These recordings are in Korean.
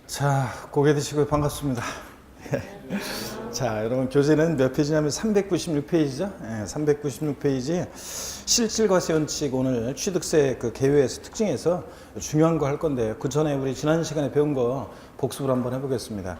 자, 고개 드시고 반갑습니다. 자, 여러분 교재는 몇 페이지냐면 396페이지죠. 396페이지 실질과세 원칙 오늘 취득세 그 개요에서 특징에서 중요한 거 할 건데 그 전에 우리 지난 시간에 배운 거 복습을 한번 해보겠습니다.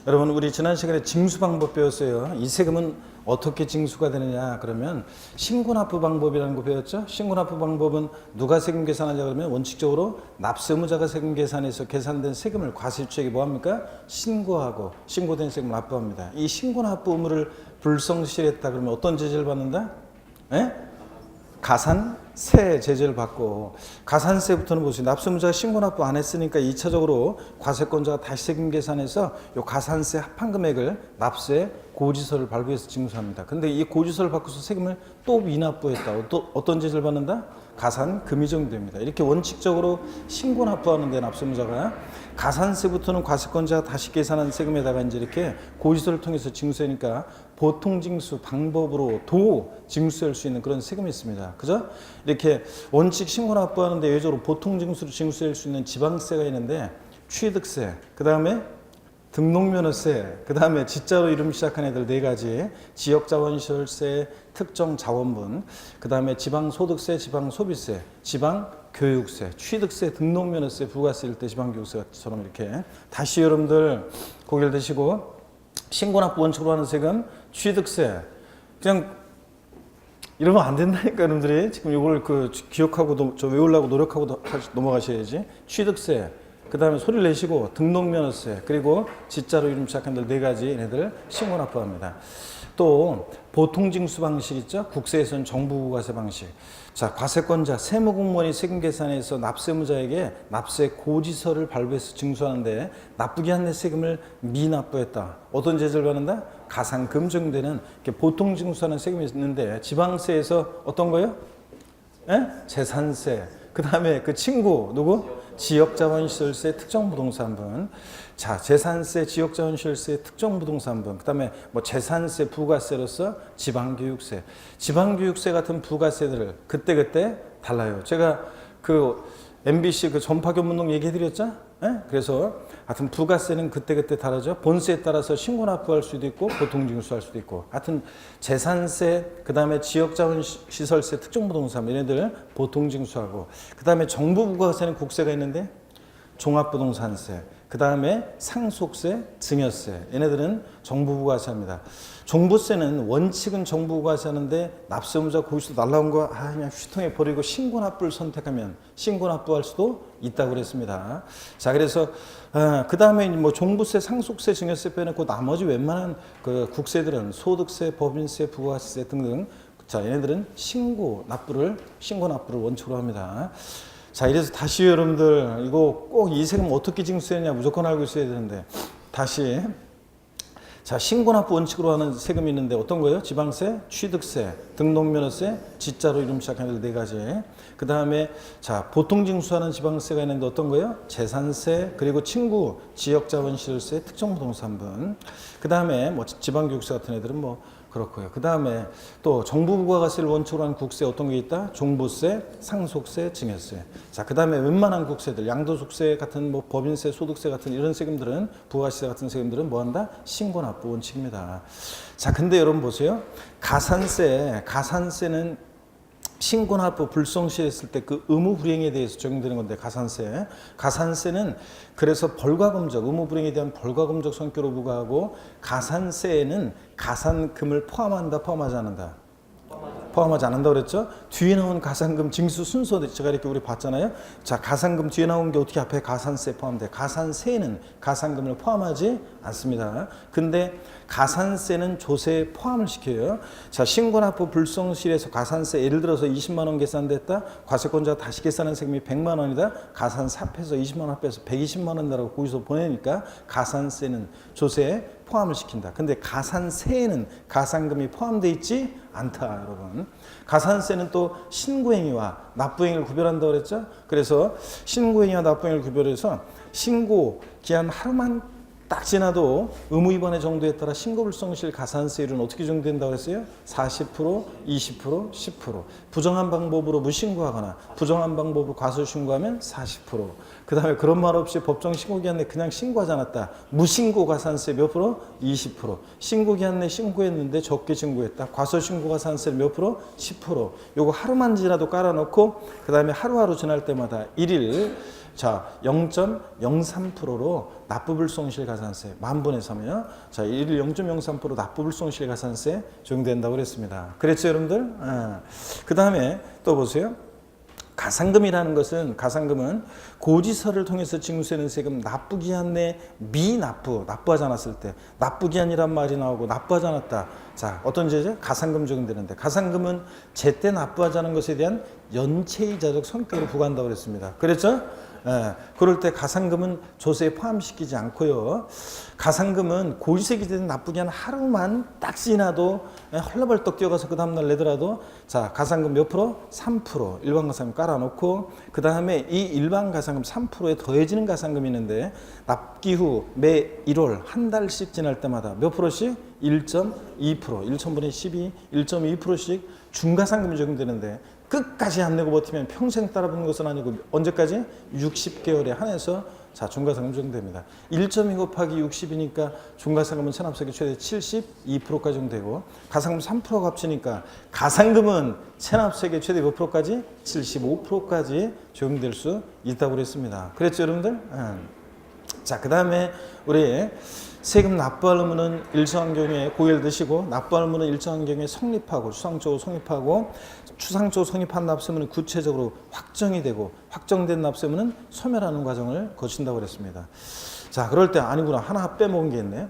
여러분 우리 지난 시간에 징수 방법 배웠어요. 이 세금은 어떻게 징수가 되느냐 그러면 신고납부 방법이라는 거 배웠죠. 신고납부 방법은 누가 세금 계산하냐 그러면 원칙적으로 납세의무자가 세금 계산해서 계산된 세금을 과세주에게 뭐합니까? 신고하고 신고된 세금을 납부합니다. 이 신고납부 의무를 불성실했다 그러면 어떤 제재를 받는다? 가산세 제재를 받고, 가산세부터는 보세요. 납세의무자가 신고납부 안 했으니까 2차적으로 과세권자가 다시 세금 계산해서 이 가산세 합한 금액을 납세 고지서를 발부해서 징수합니다. 근데 이 고지서를 받고서 세금을 또 미납부했다. 어떤 제재를 받는다? 가산금이 적용됩니다. 이렇게 원칙적으로 신고납부하는데 납세의무자가 가산세부터는 과세권자가 다시 계산한 세금에다가 이제 이렇게 고지서를 통해서 징수하니까 보통징수 방법으로 도 징수할 수 있는 그런 세금이 있습니다. 그죠? 이렇게 원칙 신고납부하는데 예외적으로 보통징수로 징수할 수 있는 지방세가 있는데 취득세, 그 다음에 등록면허세, 그 다음에 지자로 이름 시작한 애들 네 가지, 지역자원시설세, 특정자원분, 그 다음에 지방소득세, 지방소비세, 지방교육세, 취득세, 등록면허세, 부가세 일때 지방교육세처럼 이렇게 다시 여러분들 고개를 드시고 신고납부 원칙으로 하는 세금 취득세 그냥 이러면 안 된다니까 여러분들이 지금 이걸 기억하고 저 외우려고 노력하고 넘어가셔야지. 취득세 그 다음에 소리를 내시고 등록면허세 그리고 지자로 이름 시작한 네 가지 얘네들 신고납부합니다. 또 보통징수 방식 있죠. 국세에서는 정부부가세 방식. 자, 과세권자 세무공무원이 세금 계산해서 납세의무자에게 납세 고지서를 발부해서 징수하는데 납부기 한내 세금을 미납부했다. 어떤 제재를 받는다? 가산금 적용되는 보통징수하는 세금이 있는데 지방세에서 어떤 거요? 재산세. 그 다음에 그 친구 누구? 지역자원시설세, 특정부동산분. 자, 재산세, 지역자원시설세, 특정부동산분. 그 다음에 뭐 재산세, 부가세로서 지방교육세. 지방교육세 같은 부가세들을 그때그때 달라요. 제가 그 MBC 그 전파교문동 얘기해드렸죠? 그래서 하여튼 부가세는 그때그때 다르죠. 본세에 따라서 신고납부할 수도 있고 보통징수할 수도 있고, 하여튼 재산세, 그 다음에 지역자원시설세, 특정부동산 얘네들 보통징수하고, 그 다음에 정부부가세는 국세가 있는데 종합부동산세, 그 다음에 상속세, 증여세 얘네들은 정부부가세합니다. 종부세는 원칙은 정부부가세 하는데 납세의무자 고지서 날라온 거 그냥 휴통에 버리고 신고납부를 선택하면 신고납부할 수도 있다고 그랬습니다. 자, 그래서 그 다음에 뭐 종부세, 상속세, 증여세 빼놓고 나머지 웬만한 그 국세들은 소득세, 법인세, 부가세 등등, 자, 얘네들은 신고납부를 원칙으로 합니다. 자, 이래서 다시 여러분들 이거 꼭 이 세금 어떻게 징수했냐 무조건 알고 있어야 되는데, 다시 자, 신고납부 원칙으로 하는 세금이 있는데 어떤 거예요? 지방세, 취득세, 등록면허세, 지자로 이름 시작하는 네 가지. 그 다음에 자, 보통징수하는 지방세가 있는데 어떤 거예요? 재산세, 그리고 친구, 지역자원시설세, 특정부동산분. 그 다음에 뭐 지방교육세 같은 애들은 뭐 그렇고요. 그 다음에 또 정부부가세를 원칙으로 하는 국세 어떤 게 있다? 종부세, 상속세, 증여세. 자, 그 다음에 웬만한 국세들, 양도소득세 같은 뭐 법인세, 소득세 같은 이런 세금들은, 부가세 같은 세금들은 뭐 한다? 신고납부 원칙입니다. 자, 근데 여러분 보세요. 가산세는 신고납부 불성실했을 때 그 의무 불이행에 대해서 적용되는 건데, 가산세는 그래서 벌과금적, 의무 불이행에 대한 벌과금적 성격으로 부과하고, 가산세에는 가산금을 포함한다, 포함하지 않는다? 포함하지 않는다 그랬죠? 뒤에 나온 가산금 징수 순서 제가 이렇게 우리 봤잖아요. 자, 가산금 뒤에 나온 게 어떻게 앞에 가산세 포함돼? 가산세는 가산금을 포함하지 않습니다. 근데 가산세는 조세에 포함을 시켜요. 자, 신고납부 불성실에서 가산세 예를 들어서 20만 원 계산됐다. 과세권자가 다시 계산한 세금이 100만 원이다. 가산세 합해서 20만 원 합해서 120만 원이라고 거기서 보내니까 가산세는 조세에 포함을 시킨다. 근데 가산세에는 가산금이 포함되어 있지 않다, 여러분. 가산세는 또 신고행위와 납부행위를 구별한다고 그랬죠? 그래서 신고행위와 납부행위를 구별해서 신고 기한 하루만 딱 지나도 의무 위반의 정도에 따라 신고불성실 가산세율은 어떻게 정된다고 그랬어요? 40%, 20%, 10%. 부정한 방법으로 무신고하거나 부정한 방법으로 과소신고하면 40%. 그 다음에 그런 말 없이 법정 신고기한 내 그냥 신고하지 않았다. 무신고 가산세 몇 프로? 20%. 신고기한 내 신고했는데 적게 신고했다. 과소신고 가산세 몇 프로? 10%. 요거 하루만 지나도 깔아놓고 그 다음에 하루하루 지날 때마다 1일 자 0.03%로 납부불성실 가산세 만분의 3이요. 자 1일 0.03% 납부불성실 가산세 적용된다고 그랬습니다. 그랬죠 여러분들? 그 다음에 또 보세요. 가상금이라는 것은 가상금은 고지서를 통해서 징수되는 세금 납부기한 내 납부하지 않았을 때 납부기한이란 말이 나오고 납부하지 않았다. 자 어떤 죄죠? 가상금 적용되는데 가상금은 제때 납부하지 않은 것에 대한 연체이자적 성격을 부과한다고 그랬습니다. 그랬죠? 그럴 때 가상금은 조세에 포함시키지 않고요. 가상금은 고지세 기재된 납부기한 하루만 딱 지나도 헐레벌떡 뛰어가서 그 다음날 내더라도 자 가상금 몇 프로? 3% 일반 가상금 깔아놓고 그 다음에 이 일반 가상금 3%에 더해지는 가상금이 있는데 납기 후 매 1월 한 달씩 지날 때마다 몇 프로씩? 1.2% 1,000분의 12 1.2%씩 중가상금이 적용되는데 끝까지 안 내고 버티면 평생 따라붙는 것은 아니고 언제까지? 60개월에 한해서 자 중과상금 적용됩니다. 1.2 곱하기 60이니까 중과상금은 체납세계 최대 72%까지 적용되고 가상금 3%가 합치니까 가상금은 체납세계 최대 몇 프로까지? 75%까지 적용될 수 있다고 그랬습니다. 그랬죠 여러분들? 자 그 다음에 우리 세금 납부할 의무는 일정한 경우에 고의를 드시고 납부할 의무는 일정한 경우에 성립하고 추상적으로 성립하고 추상적으로 성립한 납세의무는 구체적으로 확정이 되고 확정된 납세의무는 소멸하는 과정을 거친다고 그랬습니다. 자 그럴 때 아니구나 하나 빼먹은 게 있네.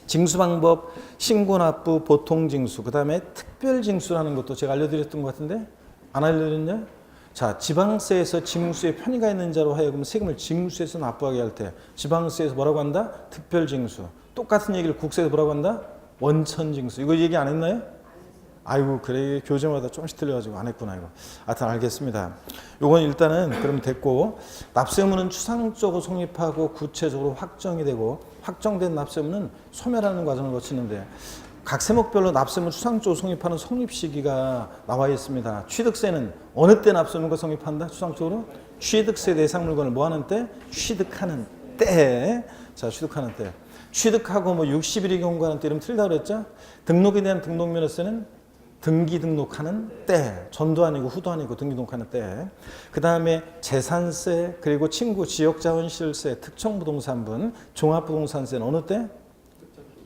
징수방법 신고납부 보통징수 그 다음에 특별징수라는 것도 제가 알려드렸던 것 같은데 안 알려드렸나요? 자, 지방세에서 징수에 편의가 있는 자로 하여금 세금을 징수해서 납부하게 할 때 지방세에서 뭐라고 한다? 특별징수. 똑같은 얘기를 국세에서 뭐라고 한다? 원천징수. 이거 얘기 안 했나요? 아이고 그래 교재마다 조금씩 틀려가지고 안 했구나 이거. 하여튼 알겠습니다. 요건 일단은 그럼 됐고 납세의무는 추상적으로 성립하고 구체적으로 확정이 되고 확정된 납세의무는 소멸하는 과정을 거치는데 각 세목별로 납세의무 추상적으로 성립하는 성립 시기가 나와 있습니다. 취득세는 어느 때 납세의무가 성립한다? 추상적으로? 취득세 대상 물건을 뭐 하는 때? 취득하는 때. 자, 취득하는 때. 취득하고 뭐 60일이 경과하는 때 이러면 틀리다고 그랬죠? 등록에 대한 등록면허세는 등기 등록하는 때. 전도 아니고 후도 아니고 등기 등록하는 때. 그 다음에 재산세 그리고 친구 지역자원시설세 특정부동산분 종합부동산세는 어느 때?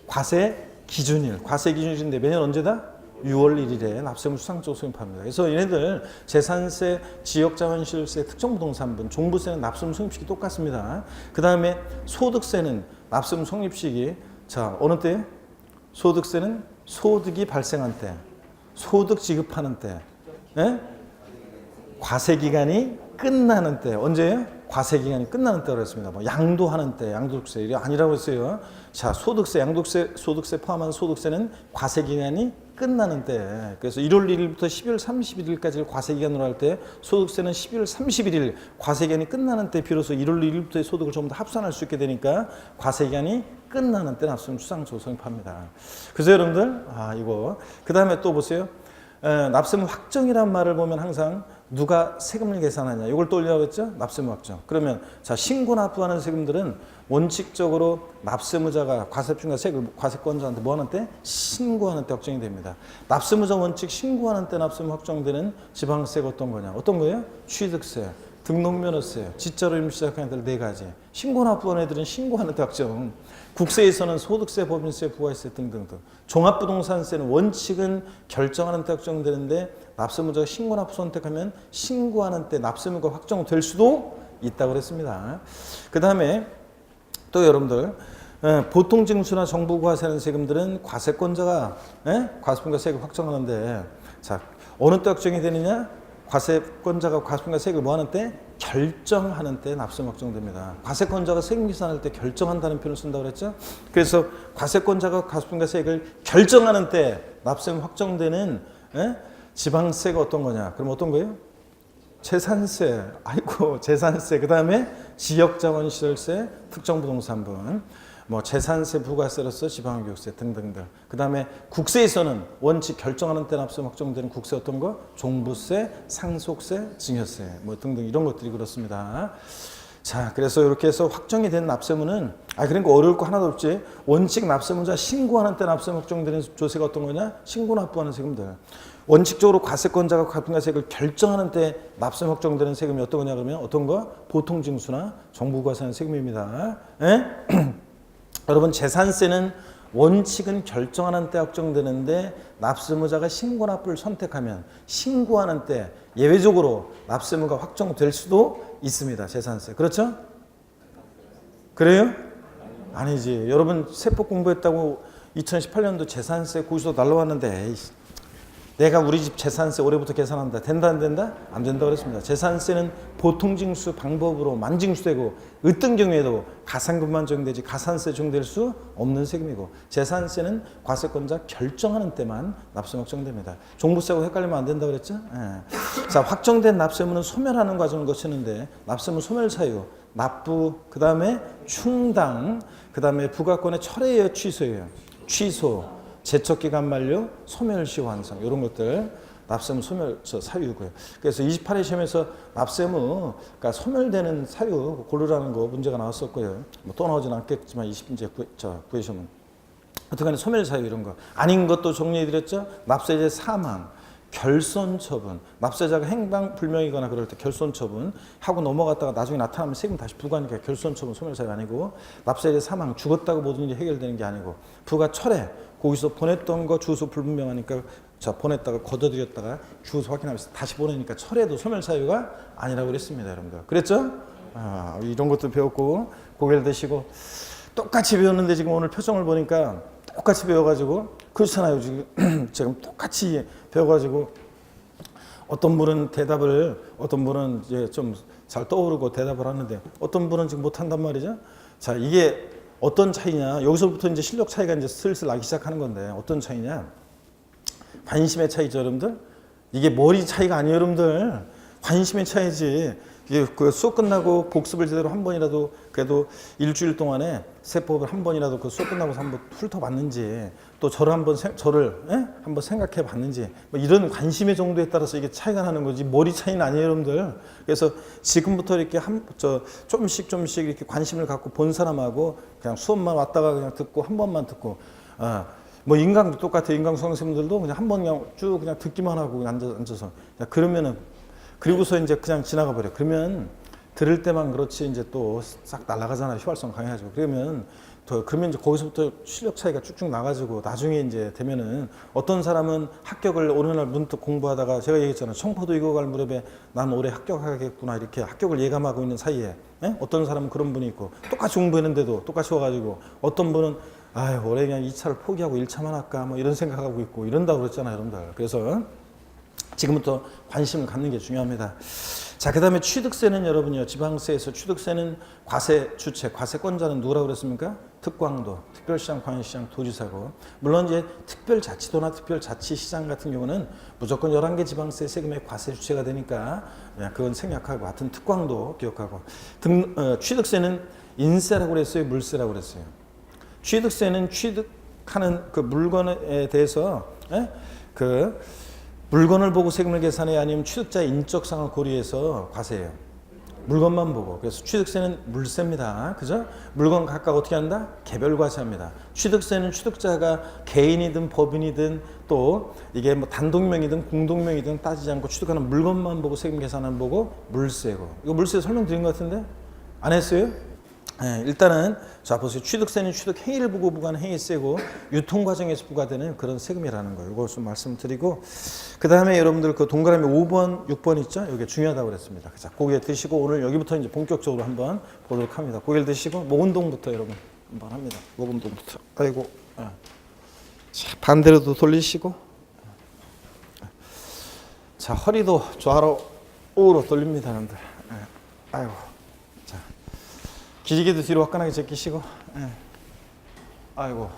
과세 기준일, 과세 기준일인데 매년 언제다? 6월 1일에 납세의무 추상적으로 성립합니다. 그래서 얘네들 재산세, 지역자원시설세, 특정부동산분, 종부세는 납세의무 성립시기 똑같습니다. 그 다음에 소득세는 납세의무 성립시기 자 어느 때? 소득세는 소득이 발생한 때, 소득 지급하는 때, 네? 과세기간이 끝나는 때 언제예요? 과세기간이 끝나는 때라고 했습니다. 뭐 양도하는 때, 양도세 이게 아니라고 했어요. 자, 소득세, 양도세, 소득세 포함한 소득세는 과세기간이 끝나는 때. 그래서 1월 1일부터 12월 31일까지를 과세기간으로 할 때 소득세는 12월 31일 과세기간이 끝나는 때 비로소 1월 1일부터의 소득을 전부 다 합산할 수 있게 되니까 과세기간이 끝나는 때 납세의무 추상적으로 성립합니다. 그래서 여러분들 이거 그 다음에 또 보세요. 납세의무 확정이란 말을 보면 항상 누가 세금을 계산하냐 이걸 떠올리라고 했죠? 납세의무 확정. 그러면 자 신고 납부하는 세금들은 원칙적으로 납세의무자가 과세표준과 세금 과세권자한테 뭐 하는 때? 신고하는 때 확정이 됩니다. 납세의무자 원칙 신고하는 때 납세의무 확정되는 지방세가 어떤 거냐? 어떤 거예요? 취득세, 등록면허세, 지자로 임시 시작하는 애들 네 가지. 신고 납부하는 애들은 신고하는 때 확정. 국세에서는 소득세, 법인세, 부가세 등등등. 종합부동산세는 원칙은 결정하는 때 확정되는데 납세의무자가 신고 납부 선택하면 신고하는 때 납세의무가 확정될 수도 있다고 그랬습니다. 그 다음에 또 여러분들 보통징수나 정부과세하는 세금들은 과세권자가 과세권과 세금 확정하는데 자 어느 때 확정이 되느냐? 과세권자가 과세권과 세금을 뭐 하는 때? 결정하는 때 납세의무 확정됩니다. 과세권자가 세금 계산할 때 결정한다는 표현을 쓴다고 그랬죠? 그래서 과세권자가 과세권과 세금을 결정하는 때 납세의무 확정되는 지방세가 어떤 거냐? 그럼 어떤 거예요? 재산세, 아이고 재산세, 그 다음에 지역자원시설세, 특정부동산분. 뭐 재산세, 부가세로서 지방교육세 등등등. 그 다음에 국세에서는 원칙 결정하는 때 납세금 확정되는 국세 어떤 거? 종부세, 상속세, 증여세 뭐 등등 이런 것들이 그렇습니다. 자, 그래서 이렇게 해서 확정이 된 납세문은 그러니까 어려울 거 하나도 없지. 원칙 납세문자 신고하는 때 납세금 확정되는 조세가 어떤 거냐? 신고 납부하는 세금들. 원칙적으로 과세권자가 가분과세액을 결정하는 때 납세금 확정되는 세금이 어떤 거냐 그러면 어떤 거? 보통징수나 정부과세하는 세금입니다. 여러분 재산세는 원칙은 결정하는 때 확정되는데 납세무자가 신고 납부를 선택하면 신고하는 때 예외적으로 납세무가 확정될 수도 있습니다. 재산세. 그렇죠? 그래요? 아니지. 여러분 세법 공부했다고 2018년도 재산세 고지서 날라왔는데 에이씨, 내가 우리 집 재산세 올해부터 계산한다. 된다 안 된다? 안 된다고 그랬습니다. 재산세는 보통징수 방법으로 만징수되고 어떤 경우에도 가산금만 적용되지 가산세 적용될 수 없는 세금이고 재산세는 과세권자 결정하는 때만 납세금 확정됩니다. 종부세하고 헷갈리면 안 된다고 그랬죠? 예. 자, 확정된 납세문은 소멸하는 과정을 거치는데 납세문 소멸 사유, 납부, 그 다음에 충당, 그 다음에 부가권의 철회예요, 취소예요? 취소. 제척기간 만료, 소멸시 완성 이런 것들 납세무 소멸 사유고요. 그래서 28회 시험에서 납세무 그러니까 소멸되는 사유 고르라는 거 문제가 나왔었고요. 뭐 또 나오진 않겠지만 20문제 구회 시험은 어떻게 소멸 사유 이런 거 아닌 것도 정리해드렸죠. 납세자 사망, 결손 처분, 납세자가 행방불명이거나 그럴 때 결손 처분 하고 넘어갔다가 나중에 나타나면 세금 다시 부과하니까 결손 처분 소멸 사유 아니고 납세자 사망 죽었다고 모든 일이 해결되는 게 아니고 부가 철회 거기서 보냈던 거 주소 불분명하니까 자 보냈다가 걷어들였다가 주소 확인하면서 다시 보내니까 철회도 소멸 사유가 아니라고 그랬습니다, 여러분들. 그랬죠? 이런 것도 배웠고 고개를 드시고 똑같이 배웠는데 지금 오늘 표정을 보니까 똑같이 배워가지고 그렇잖아요. 지금 똑같이 배워가지고 어떤 분은 대답을 어떤 분은 이제 좀 잘 떠오르고 대답을 하는데 어떤 분은 지금 못한단 말이죠. 자, 이게 어떤 차이냐? 여기서부터 이제 실력 차이가 이제 슬슬 나기 시작하는 건데 어떤 차이냐? 관심의 차이죠, 여러분들. 이게 머리 차이가 아니에요, 여러분들. 관심의 차이지. 이게 그 수업 끝나고 복습을 제대로 한 번이라도 그래도 일주일 동안에 세법을 한 번이라도 그 수업 끝나고 한번 훑어봤는지 또 저를 한번 한번 생각해 봤는지 뭐 이런 관심의 정도에 따라서 이게 차이가 나는 거지 머리 차이는 아니에요, 여러분들. 그래서 지금부터 이렇게 조금씩 이렇게 관심을 갖고 본 사람하고 그냥 수업만 왔다가 그냥 듣고 한 번만 듣고 뭐 인강도 똑같아요. 인강 수강생들도 그냥 한 번 그냥 쭉 그냥 듣기만 하고 그냥 앉아서 그러면은 그리고서 이제 그냥 지나가 버려. 그러면 들을 때만 그렇지 이제 또 싹 날아가잖아요. 휘발성 강해가지고. 그러면 이제 거기서부터 실력 차이가 쭉쭉 나가지고 나중에 이제 되면은 어떤 사람은 합격을 어느 날 문득 공부하다가 제가 얘기했잖아요. 청포도 익어갈 무렵에 난 올해 합격하겠구나 이렇게 합격을 예감하고 있는 사이에 어떤 사람은 그런 분이 있고 똑같이 공부했는데도 똑같이 와가지고 어떤 분은 올해 그냥 2차를 포기하고 1차만 할까 뭐 이런 생각하고 있고 이런다고 그랬잖아요, 여러분들. 그래서 지금부터 관심을 갖는 게 중요합니다. 자, 그 다음에 취득세는 여러분요, 지방세에서 취득세는 과세 주체, 과세권자는 누구라고 그랬습니까? 특광도, 특별시장, 광역시장, 도지사고. 물론 이제 특별자치도나 특별자치시장 같은 경우는 무조건 11개 지방세 세금의 과세 주체가 되니까 그건 생략하고 하여튼 특광도 기억하고. 취득세는 인세라고 그랬어요, 물세라고 그랬어요? 취득세는 취득하는 그 물건에 대해서 물건을 보고 세금을 계산해 아니면 취득자의 인적상을 고려해서 과세해요. 물건만 보고. 그래서 취득세는 물세입니다. 그죠? 물건 각각 어떻게 한다? 개별 과세합니다. 취득세는 취득자가 개인이든 법인이든 또 이게 뭐 단독명이든 공동명이든 따지지 않고 취득하는 물건만 보고 세금 계산하는 보고 물세고. 이거 물세 설명드린 것 같은데? 안 했어요? 일단은 자 보세요. 취득세는 취득 행위를 보고 부과하는 행위세고 유통 과정에서 부과되는 그런 세금이라는 거예요. 이걸 좀 말씀드리고 그 다음에 여러분들 그 동그라미 5번, 6번 있죠? 이게 중요하다고 그랬습니다. 자, 고개 드시고 오늘 여기부터 이제 본격적으로 한번 보도록 합니다. 고개를 드시고 목 운동부터 여러분 한번 합니다. 목 운동부터. 아이고. 자, 반대로도 돌리시고. 자, 허리도 좌로 우로 돌립니다, 여러분들. 아이고. 기지개도 뒤로 화끈하게 제끼시고. 아이고.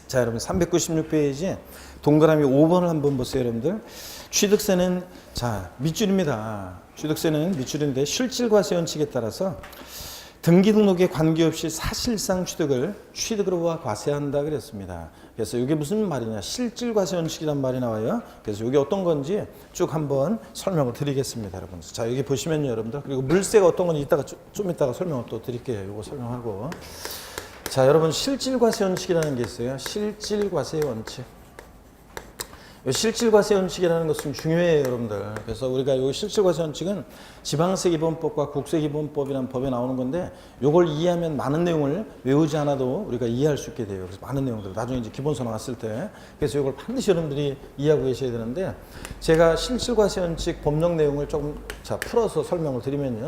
자, 여러분 396페이지 동그라미 5번을 한번 보세요, 여러분들. 취득세는 자 밑줄입니다. 취득세는 밑줄인데 실질과세 원칙에 따라서 등기 등록에 관계없이 사실상 취득으로와 과세한다 그랬습니다. 그래서 이게 무슨 말이냐? 실질 과세 원칙이란 말이 나와요. 그래서 이게 어떤 건지 쭉 한번 설명을 드리겠습니다, 여러분. 자, 여기 보시면요, 여러분들. 그리고 물세가 어떤 건지 좀 이따가 설명을 또 드릴게요. 이거 설명하고. 자, 여러분, 실질 과세 원칙이라는 게 있어요. 실질 과세 원칙. 실질과세 원칙이라는 것은 중요해요, 여러분들. 그래서 우리가 이 실질과세 원칙은 지방세기본법과 국세기본법이라는 법에 나오는 건데, 이걸 이해하면 많은 내용을 외우지 않아도 우리가 이해할 수 있게 돼요. 그래서 많은 내용들 나중에 이제 기본서 나왔을 때, 그래서 이걸 반드시 여러분들이 이해하고 계셔야 되는데, 제가 실질과세 원칙 법령 내용을 조금 풀어서 설명을 드리면요,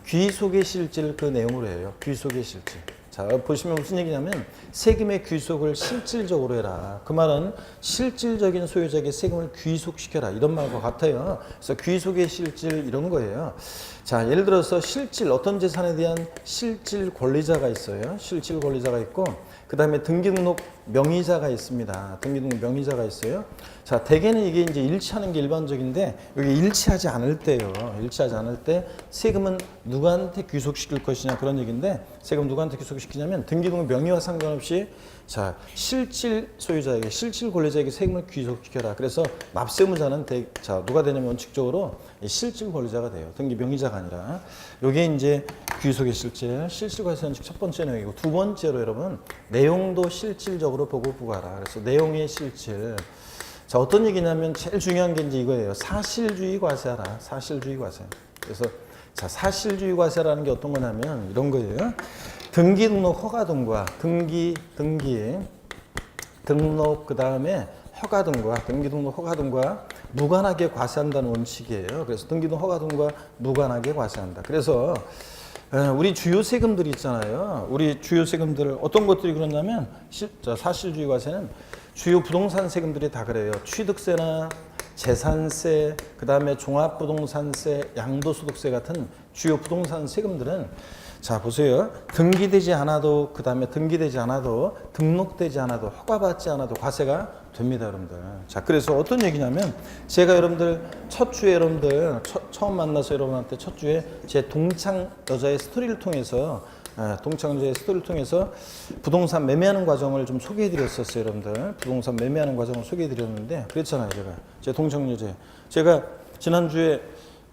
귀속의 실질 그 내용으로 해요. 귀속의 실질. 자, 보시면 무슨 얘기냐면 세금의 귀속을 실질적으로 해라. 그 말은 실질적인 소유자에게 세금을 귀속시켜라. 이런 말과 같아요. 그래서 귀속의 실질 이런 거예요. 자, 예를 들어서 실질, 어떤 재산에 대한 실질 권리자가 있어요. 실질 권리자가 있고, 그 다음에 등기등록 명의자가 있습니다. 등기등록 명의자가 있어요. 자, 대개는 이게 이제 일치하는 게 일반적인데, 여기 일치하지 않을 때요. 일치하지 않을 때 세금은 누구한테 귀속시킬 것이냐 그런 얘기인데, 세금 누구한테 귀속시키냐면 등기등록 명의와 상관없이 자, 실질 소유자에게, 실질 권리자에게 세금을 귀속시켜라. 그래서 납세의무자는 자, 누가 되냐면 원칙적으로 실질 권리자가 돼요. 등기 명의자가 아니라. 요게 이제 귀속의 실질, 실질과세 원칙 첫 번째 내용이고, 두 번째로 여러분, 내용도 실질적으로 보고 부과하라. 그래서 내용의 실질. 자, 어떤 얘기냐면 제일 중요한 게 이제 이거예요. 사실주의 과세하라. 사실주의 과세. 그래서 자, 사실주의 과세라는 게 어떤 거냐면 이런 거예요. 등기 등록 허가 등과 등록 그 다음에 허가 등과 등기 등록 허가 등과 무관하게 과세한다는 원칙이에요. 그래서 등기 등록 허가 등과 무관하게 과세한다. 그래서 우리 주요 세금들이 있잖아요. 우리 주요 세금들 어떤 것들이 그러냐면 사실주의 과세는 주요 부동산 세금들이 다 그래요. 취득세나 재산세, 그 다음에 종합부동산세, 양도소득세 같은 주요 부동산 세금들은 자, 보세요. 등기되지 않아도, 그 다음에 등기되지 않아도, 등록되지 않아도, 허가받지 않아도 과세가 됩니다, 여러분들. 자, 그래서 어떤 얘기냐면, 제가 여러분들 첫 주에 여러분들, 처음 만나서 여러분한테 첫 주에 제 동창 여자의 스토리를 통해서, 동창 여자의 스토리를 통해서 부동산 매매하는 과정을 좀 소개해 드렸었어요, 여러분들. 부동산 매매하는 과정을 소개해 드렸는데, 그랬잖아요, 제가. 제 동창 여자. 제가 지난주에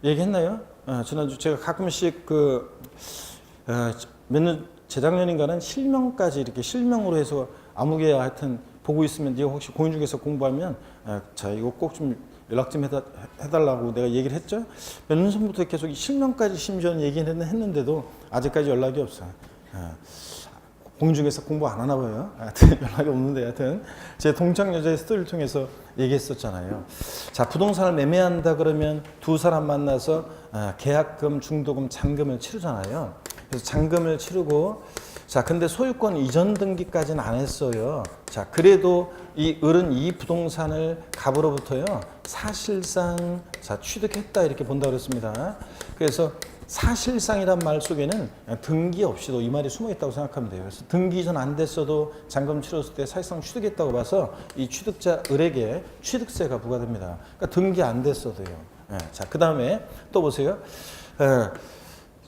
얘기했나요? 지난주 제가 가끔씩 몇 년, 재작년인가는 실명까지 이렇게 실명으로 해서 아무개 하여튼 보고 있으면 네가 혹시 공인중개사 공부하면 자, 이거 꼭 좀 연락 좀 해달라고 내가 얘기를 했죠. 몇 년 전부터 계속 실명까지 심지어는 얘기를 했는데도 아직까지 연락이 없어요. 공인중개사 공부 안 하나 봐요. 하여튼 연락이 없는데 하여튼 제 동창 여자의 스토리를 통해서 얘기했었잖아요. 자, 부동산을 매매한다 그러면 두 사람 만나서 계약금, 중도금, 잔금을 치르잖아요. 그래서 잔금을 치르고 자, 근데 소유권 이전 등기까지는 안 했어요. 자, 그래도 이 을은 이 부동산을 갑으로부터요 사실상 자, 취득했다 이렇게 본다 그랬습니다. 그래서 사실상이란 말 속에는 등기 없이도 이 말이 숨어 있다고 생각하면 돼요. 그래서 등기 이전 안 됐어도 잔금 치렀을 때 사실상 취득했다고 봐서 이 취득자 을에게 취득세가 부과됩니다. 그러니까 등기 안 됐어도요. 자, 그 다음에 또 보세요.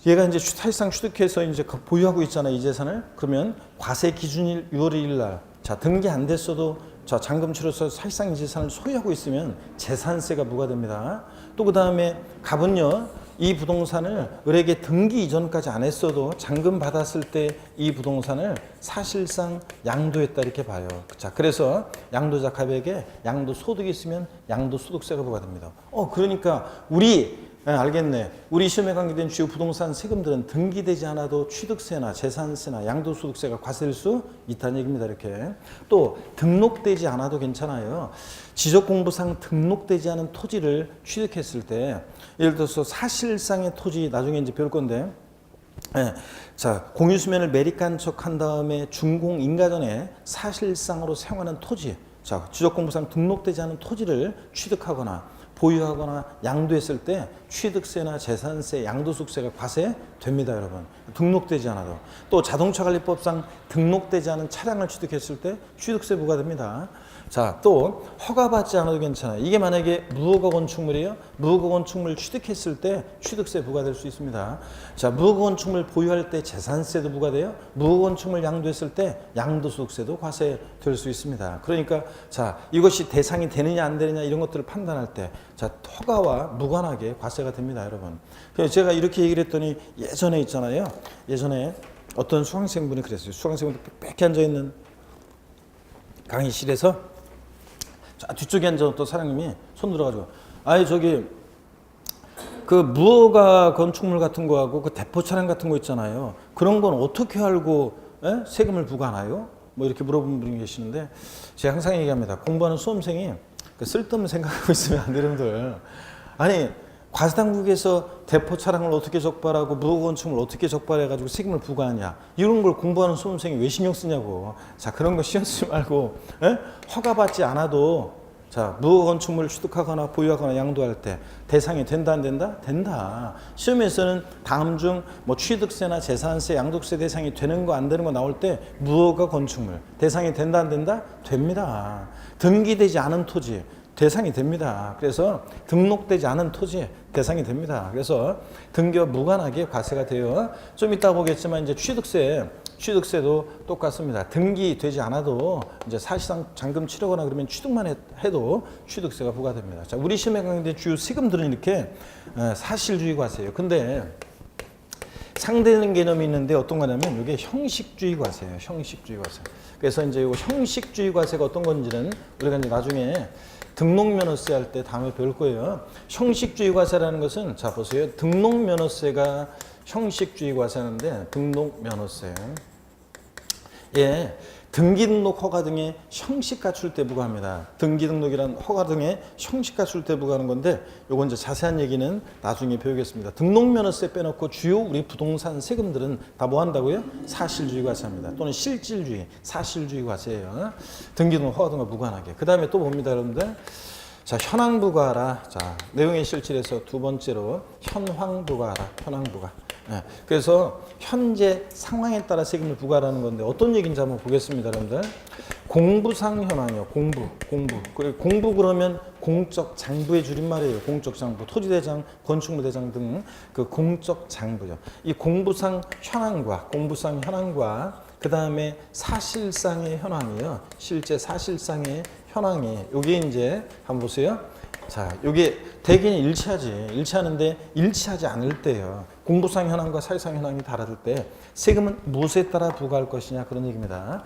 얘가 이제 사실상 취득해서 이제 보유하고 있잖아요, 이 재산을. 그러면 과세 기준일 6월 1일 날, 자, 등기 안 됐어도 자, 잔금 치러서 사실상 이 재산을 소유하고 있으면 재산세가 부과됩니다. 또 그 다음에 갑은요, 이 부동산을 을에게 등기 이전까지 안 했어도 잔금 받았을 때 이 부동산을 사실상 양도했다 이렇게 봐요. 자, 그래서 양도자 갑에게 양도소득이 있으면 양도소득세가 부과됩니다. 그러니까 알겠네. 우리 시험에 관계된 주요 부동산 세금들은 등기되지 않아도 취득세나 재산세나 양도소득세가 과세될 수 있다는 얘기입니다. 이렇게. 또 등록되지 않아도 괜찮아요. 지적공부상 등록되지 않은 토지를 취득했을 때 예를 들어서 사실상의 토지 나중에 이제 배울 건데 자, 공유수면을 매립한 척한 다음에 준공인가전에 사실상으로 사용하는 토지 자, 지적공부상 등록되지 않은 토지를 취득하거나 보유하거나 양도했을 때 취득세나 재산세, 양도소득세가 과세됩니다, 여러분. 등록되지 않아도. 또 자동차관리법상 등록되지 않은 차량을 취득했을 때 취득세 부과됩니다. 자, 또 허가받지 않아도 괜찮아요. 이게 만약에 무허가 건축물이에요. 무허가 건축물 취득했을 때 취득세 부과될 수 있습니다. 자, 무허가 건축물 보유할 때 재산세도 부과돼요. 무허가 건축물 양도했을 때 양도소득세도 과세될 수 있습니다. 그러니까 자, 이것이 대상이 되느냐 안 되느냐 이런 것들을 판단할 때 자, 허가와 무관하게 과세가 됩니다, 여러분. 그래서 제가 이렇게 얘기를 했더니 예전에 있잖아요. 예전에 어떤 수강생분이 그랬어요. 수강생분이 빽빽히 앉아있는 강의실에서 뒤쪽에 앉아있던 사장님이 손 들어가지고 아니 저기 그 무허가 건축물 같은 거하고 그 대포 차량 같은 거 있잖아요. 그런 건 어떻게 알고 세금을 부과하나요? 뭐 이렇게 물어본 분이 계시는데 제가 항상 얘기합니다. 공부하는 수험생이 쓸데없는 생각하고 있으면 안 돼요, 여러분들. 아니 과세당국에서 대포 차량을 어떻게 적발하고 무허가 건축물을 어떻게 적발해가지고 세금을 부과하냐 이런 걸 공부하는 수험생이 왜 신경 쓰냐고. 자, 그런 거 신경 쓰지 말고 허가받지 않아도 자, 무허가 건축물을 취득하거나 보유하거나 양도할 때 대상이 된다 안 된다? 된다. 시험에서는 다음 중 뭐 취득세나 재산세, 양도세 대상이 되는 거 안 되는 거 나올 때 무허가 건축물 대상이 된다 안 된다? 됩니다. 등기되지 않은 토지 대상이 됩니다. 그래서 등록되지 않은 토지 대상이 됩니다. 그래서 등기와 무관하게 과세가 돼요. 좀 이따 보겠지만 이제 취득세도 똑같습니다. 등기되지 않아도 이제 사실상 잔금 치르거나 그러면 취득만 해도 취득세가 부과됩니다. 자, 우리 시험에 강조된 주요 세금들은 이렇게 사실주의 과세예요. 근데 상대되는 개념이 있는데 어떤 거냐면 이게 형식주의 과세예요. 형식주의 과세. 그래서 이제 이 형식주의 과세가 어떤 건지는 우리가 이제 나중에 등록면허세 할 때 다음에 배울 거예요. 형식주의 과세라는 것은 자 보세요. 등록면허세가 형식주의 과세하는데 등록면허세 예, 등기등록 허가 등의 형식 갖출 때 부과합니다. 등기등록이란 허가 등의 형식 갖출 때 부과하는 건데 요건 이제 자세한 얘기는 나중에 배우겠습니다. 등록면허세 빼놓고 주요 우리 부동산 세금들은 다 뭐 한다고요? 사실주의 과세합니다. 또는 실질주의, 사실주의 과세예요. 등기등록 허가 등과 무관하게. 그 다음에 또 봅니다, 여러분들. 자, 현황부과하라. 자, 내용의 실질에서 두 번째로 현황부과하라. 현황부과. 네. 그래서 현재 상황에 따라 세금을 부과하라는 건데 어떤 얘기인지 한번 보겠습니다, 여러분들. 공부상 현황이요. 공부. 그리고 공부 그러면 공적 장부의 줄임말이에요. 공적 장부. 토지대장, 건축물 대장 등 그 공적 장부죠. 이 공부상 현황과 그 다음에 사실상의 현황이요. 실제 사실상의 현황이 요게 이제 한번 보세요. 자, 요게 대개는 일치하는데 일치하지 않을 때요. 공부상 현황과 사실상 현황이 다를 때 세금은 무엇에 따라 부과할 것이냐 그런 얘기입니다.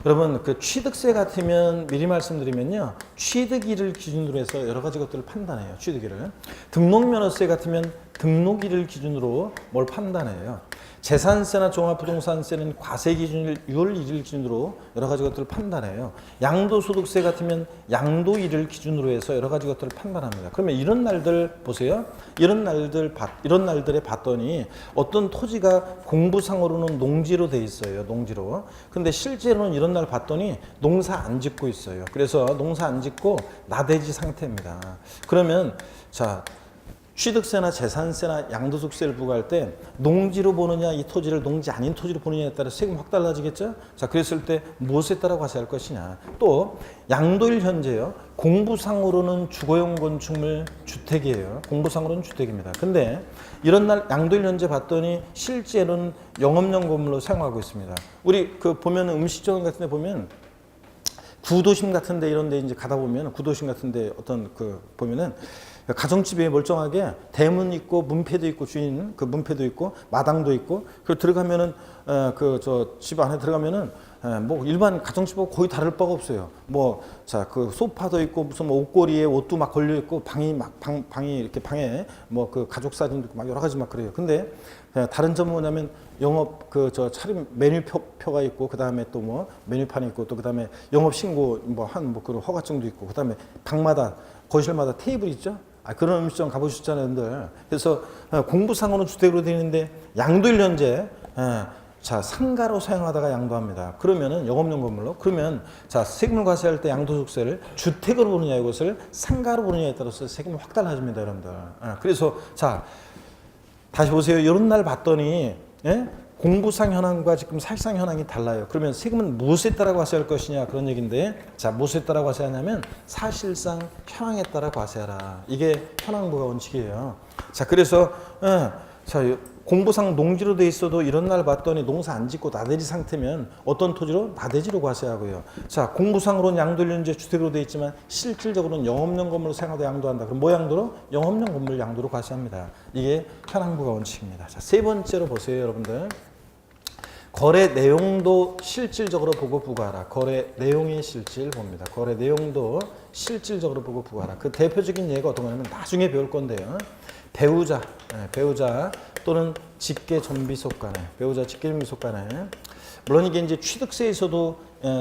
여러분 그 취득세 같으면 미리 말씀드리면요. 취득일을 기준으로 해서 여러 가지 것들을 판단해요. 취득일을. 등록면허세 같으면 등록일을 기준으로 뭘 판단해요. 재산세나 종합부동산세는 과세 기준일 6월 1일 기준으로 여러 가지 것들을 판단해요. 양도소득세 같으면 양도일을 기준으로 해서 여러 가지 것들을 판단합니다. 그러면 이런 날들 보세요. 이런 날들에 봤더니 어떤 토지가 공부상으로는 농지로 돼 있어요. 농지로. 근데 실제로는 이런 날 봤더니 농사 안 짓고 있어요. 그래서 농사 안 짓고 나대지 상태입니다. 그러면 자, 취득세나 재산세나 양도소득세를 부과할 때 농지로 보느냐 이 토지를 농지 아닌 토지로 보느냐에 따라 세금 확 달라지겠죠? 자, 그랬을 때 무엇에 따라 과세할 것이냐. 또 양도일 현재요. 공부상으로는 주거용 건축물 주택이에요. 공부상으로는 주택입니다. 근데 이런 날 양도일 현재 봤더니 실제로는 영업용 건물로 사용하고 있습니다. 우리 그 보면 음식점 같은 데 보면 구도심 같은 데 이런 데 이제 가다 보면 구도심 같은 데 어떤 그 보면은 가정집에 멀쩡하게 대문 있고 문패도 있고 주인 그 문패도 있고 마당도 있고 그 들어가면은 그 저 집 안에 들어가면은 뭐 일반 가정집하고 거의 다를 바가 없어요. 뭐 자 그 소파도 있고 무슨 뭐 옷걸이에 옷도 막 걸려 있고 방이 이렇게 방에 뭐 그 가족 사진도 있고 막 여러 가지 막 그래요. 근데 다른 점은 뭐냐면 영업 그 저 차림 메뉴표가 있고 그 다음에 또 뭐 메뉴판이 있고 또 그 다음에 영업 신고 뭐 한 뭐 그런 허가증도 있고 그 다음에 방마다 거실마다 테이블 있죠. 그런 음식점 가보셨잖아요, 여러분들. 그래서 공부상으로는 주택으로 되어 있는데 양도일 현재 자, 상가로 사용하다가 양도합니다. 그러면은 영업용 건물로. 그러면 자, 세금을 과세할 때 양도소득세를 주택으로 부르냐 이것을 상가로 부르냐에 따라서 세금이 확 달라집니다, 여러분들. 그래서 자, 다시 보세요. 이런 날 봤더니 예? 공부상 현황과 지금 사실상 현황이 달라요. 그러면 세금은 무엇에 따라 과세할 것이냐 그런 얘기인데, 자, 무엇에 따라 과세하냐면 사실상 현황에 따라 과세하라. 이게 현황부가 원칙이에요. 자, 그래서 자, 공부상 농지로 돼 있어도 이런 날 봤더니 농사 안 짓고 나대지 상태면 어떤 토지로? 나대지로 과세하고요. 자, 공부상으로는 양도일륜제 주택으로 돼 있지만 실질적으로는 영업용 건물로 사용하다 양도한다. 그럼 뭐 양도로? 영업용 건물 양도로 과세합니다. 이게 현황부가 원칙입니다. 자, 세 번째로 보세요, 여러분들. 거래 내용도 실질적으로 보고 부과하라. 거래 내용의 실질 봅니다. 거래 내용도 실질적으로 보고 부과하라. 그 대표적인 예가 어떤 거냐면 나중에 배울 건데요. 배우자 또는 직계 전비속 간에, 배우자 직계 전비속 간에, 물론 이게 이제 취득세에서도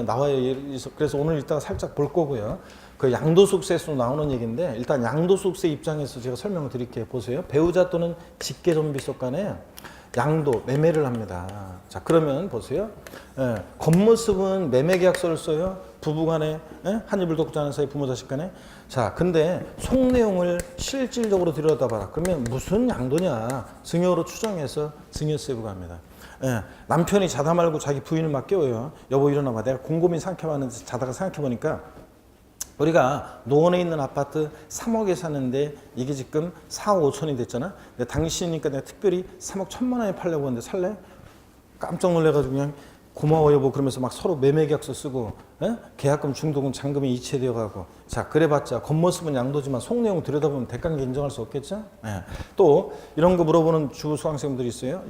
나와요. 그래서 오늘 이따가 살짝 볼 거고요. 그 양도소득세에서 나오는 얘기인데, 일단 양도소득세 입장에서 제가 설명을 드릴게요. 보세요. 배우자 또는 직계 전비속 간에 양도, 매매를 합니다. 자, 그러면 보세요. 겉모습은 매매계약서를 써요. 부부간에, 한일불독자하는 사이 부모 자식 간에. 자, 근데 속내용을 실질적으로 들여다봐라. 그러면 무슨 양도냐? 증여로 추정해서 증여세 부과합니다. 남편이 자다 말고 자기 부인을 막 깨워요. 여보 일어나봐. 내가 곰곰이 생각해봤는데 자다가 생각해보니까 우리가 노원에 있는 아파트 3억에 사는데 이게 지금 4억 5천이 됐잖아. 근데 당신이니까 내가 특별히 3억 1천만 원에 팔려고 하는데 살래? 깜짝 놀래가지고 그냥 고마워 여보 그러면서 막 서로 매매계약서 쓰고 계약금 중도금 잔금이 이체되어 가고. 자, 그래봤자 겉모습은 양도지만 속내용 들여다보면 대가관계 인정할 수 없겠죠. 또 이런 거 물어보는 주 수강생들이 있어요.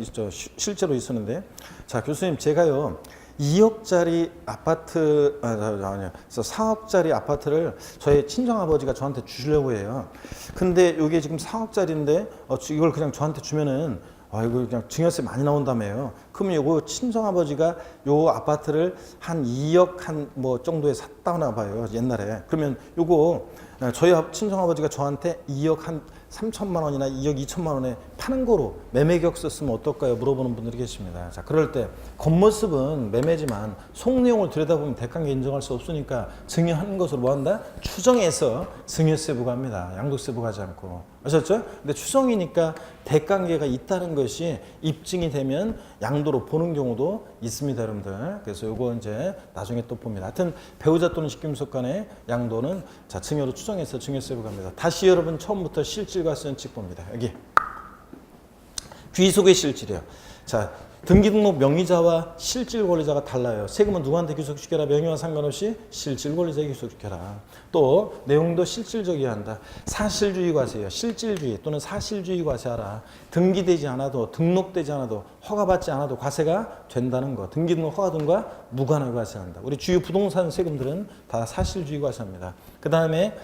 실제로 있었는데, 자, 교수님 제가요 2억짜리 아파트, 아니요, 4억짜리 아파트를 저희 친정아버지가 저한테 주시려고 해요. 근데 이게 지금 4억짜리인데, 이걸 그냥 저한테 주면은, 이거 그냥 증여세 많이 나온다며요. 그러면 요거 친정아버지가 요 아파트를 한 2억 한 뭐 정도에 샀다나 봐요, 옛날에. 그러면 요거 저희 친정아버지가 저한테 2억 한 3천만 원이나 2억 2천만 원에 파는 거로 매매계약서 쓰면 어떨까요? 물어보는 분들이 계십니다. 자, 그럴 때 겉모습은 매매지만 속내용을 들여다보면 대가관계 인정할 수 없으니까 증여하는 것으로 뭐 한다? 추정해서 증여세 부과합니다. 양도세 부과하지 않고. 아셨죠? 근데 추정이니까 대가관계가 있다는 것이 입증이 되면 양도로 보는 경우도 있습니다, 여러분들. 그래서 요거 이제 나중에 또 봅니다. 하여튼 배우자 또는 직김속 간의 양도는 자, 증여로 추정해서 증여세 부과합니다. 다시 여러분 처음부터 실질과 선칙 봅니다. 여기 귀속의 실질이요. 자, 등기등록 명의자와 실질 권리자가 달라요. 세금은 누구한테 귀속시켜라? 명의와 상관없이 실질 권리자에게 귀속시켜라. 또 내용도 실질적이어야 한다. 사실주의 과세요. 실질주의 또는 사실주의 과세하라. 등기되지 않아도, 등록되지 않아도, 허가받지 않아도 과세가 된다는 거. 등기등록 허가 등과 무관하게 과세한다. 우리 주요 부동산 세금들은 다 사실주의 과세합니다. 그 다음에